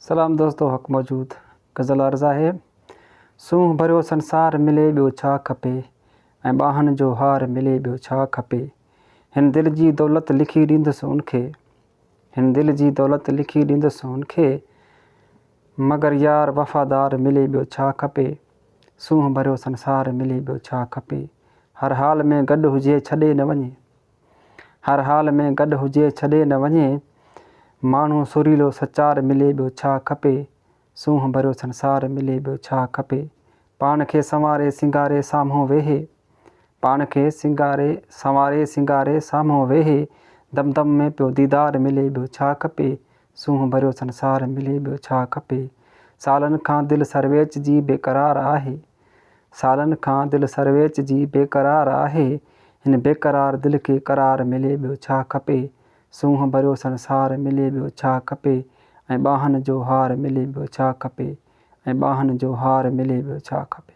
सलाम दोस्तों, हक़ मौजूद गज़ल अर्ज़ आहे। सूंहुं भरियो संसार मिले ॿियो छा खपे, ऐं ॿाहनि जो हार मिले ॿियो छा खपे। हिन दिलि जी दौलत लिखी ॾींदुसि उनखे, हिन दिलि जी दौलत लिखी ॾींदुसि उनखे, मगर यार वफ़ादार मिले ॿियो छा खपे। सूंहुं भरियो संसार मिले ॿियो छा खपे। हर हाल में गॾु हुजे छॾे न वञे, हर हाल में गॾु हुजे छॾे न वञे, माण्हू सुरीलो सचार मिले ॿियो छा खपे। सूंहुं भरियो संसार मिले ॿियो छा खपे। पाण खे संवारे सिंगारे साम्हूं वेहे, पाण खे संवारे सिंगारे साम्हूं वेहे, दम दम में पियो दीदार मिले ॿियो छा खपे। सूंहुं भरियो संसार मिले ॿियो छा खपे। सालनि खां दिलि सरवेच जी बेक़रार आहे, सालनि खां दिलि सरवेच जी बेक़रार आहे, हिन बेक़रार दिलि खे करार मिले ॿियो छा खपे। सूंहुं भरियो संसार मिले ॿियो छा खपे, ऐं ॿाहनि जो हार मिले ॿियो छा खपे, ऐं ॿाहनि जो हार मिले ॿियो छा खपे।